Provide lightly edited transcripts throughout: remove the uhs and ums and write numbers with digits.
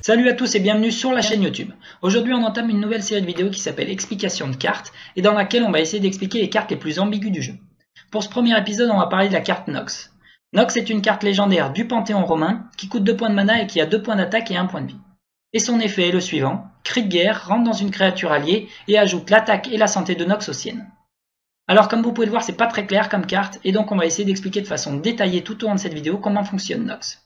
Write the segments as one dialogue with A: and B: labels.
A: Salut à tous et bienvenue sur la chaîne YouTube. Aujourd'hui on entame une nouvelle série de vidéos qui s'appelle Explication de cartes et dans laquelle on va essayer d'expliquer les cartes les plus ambiguës du jeu. Pour ce premier épisode on va parler de la carte Nox. Nox est une carte légendaire du Panthéon romain qui coûte 2 points de mana et qui a 2 points d'attaque et 1 point de vie. Et son effet est le suivant: cri de guerre, rentre dans une créature alliée et ajoute l'attaque et la santé de Nox aux siennes. Alors comme vous pouvez le voir, c'est pas très clair comme carte et donc on va essayer d'expliquer de façon détaillée tout au long de cette vidéo comment fonctionne Nox.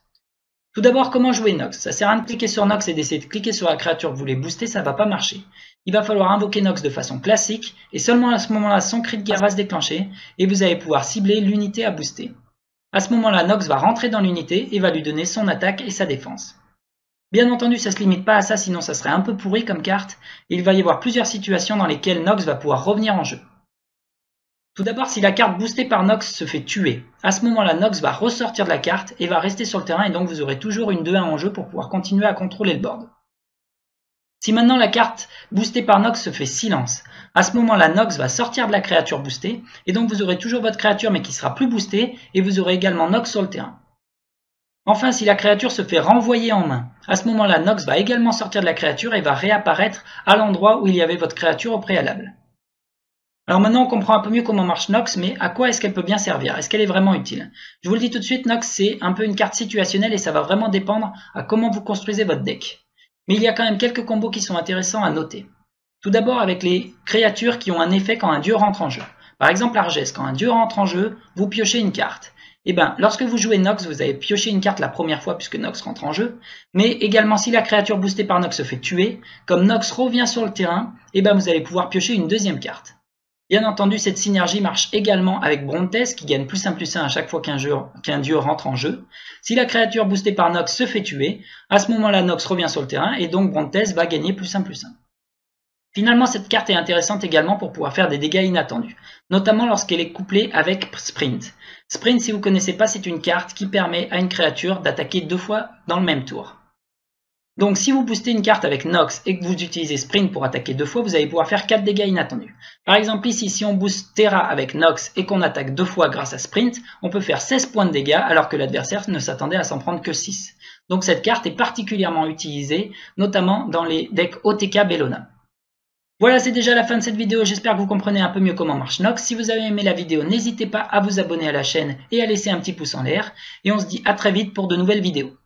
A: Tout d'abord, comment jouer Nox? Ça sert à rien de cliquer sur Nox et d'essayer de cliquer sur la créature que vous voulez booster, ça va pas marcher. Il va falloir invoquer Nox de façon classique et seulement à ce moment-là son cri de guerre va se déclencher et vous allez pouvoir cibler l'unité à booster. À ce moment-là, Nox va rentrer dans l'unité et va lui donner son attaque et sa défense. Bien entendu, ça se limite pas à ça, sinon ça serait un peu pourri comme carte. Il va y avoir plusieurs situations dans lesquelles Nox va pouvoir revenir en jeu. Tout d'abord, si la carte boostée par Nox se fait tuer, à ce moment-là, Nox va ressortir de la carte et va rester sur le terrain et donc vous aurez toujours une 2-1 en jeu pour pouvoir continuer à contrôler le board. Si maintenant la carte boostée par Nox se fait silence, à ce moment-là, Nox va sortir de la créature boostée et donc vous aurez toujours votre créature mais qui sera plus boostée et vous aurez également Nox sur le terrain. Enfin, si la créature se fait renvoyer en main, à ce moment-là, Nox va également sortir de la créature et va réapparaître à l'endroit où il y avait votre créature au préalable. Alors maintenant on comprend un peu mieux comment marche Nox, mais à quoi est-ce qu'elle peut bien servir? Est-ce qu'elle est vraiment utile? Je vous le dis tout de suite, Nox c'est un peu une carte situationnelle et ça va vraiment dépendre à comment vous construisez votre deck. Mais il y a quand même quelques combos qui sont intéressants à noter. Tout d'abord avec les créatures qui ont un effet quand un dieu rentre en jeu. Par exemple Argès, quand un dieu rentre en jeu, vous piochez une carte. Et bien, lorsque vous jouez Nox, vous avez pioché une carte la première fois puisque Nox rentre en jeu, mais également si la créature boostée par Nox se fait tuer, comme Nox revient sur le terrain, et ben vous allez pouvoir piocher une deuxième carte. Bien entendu, cette synergie marche également avec Brontes qui gagne +1/+1 à chaque fois qu'un dieu rentre en jeu. Si la créature boostée par Nox se fait tuer, à ce moment-là Nox revient sur le terrain et donc Brontes va gagner +1/+1. Finalement, cette carte est intéressante également pour pouvoir faire des dégâts inattendus, notamment lorsqu'elle est couplée avec Sprint. Sprint, si vous ne connaissez pas, c'est une carte qui permet à une créature d'attaquer 2 fois dans le même tour. Donc si vous boostez une carte avec Nox et que vous utilisez Sprint pour attaquer 2 fois, vous allez pouvoir faire 4 dégâts inattendus. Par exemple ici, si on booste Terra avec Nox et qu'on attaque 2 fois grâce à Sprint, on peut faire 16 points de dégâts alors que l'adversaire ne s'attendait à s'en prendre que 6. Donc cette carte est particulièrement utilisée, notamment dans les decks OTK Bellona. Voilà, c'est déjà la fin de cette vidéo, j'espère que vous comprenez un peu mieux comment marche Nox. Si vous avez aimé la vidéo, n'hésitez pas à vous abonner à la chaîne et à laisser un petit pouce en l'air. Et on se dit à très vite pour de nouvelles vidéos.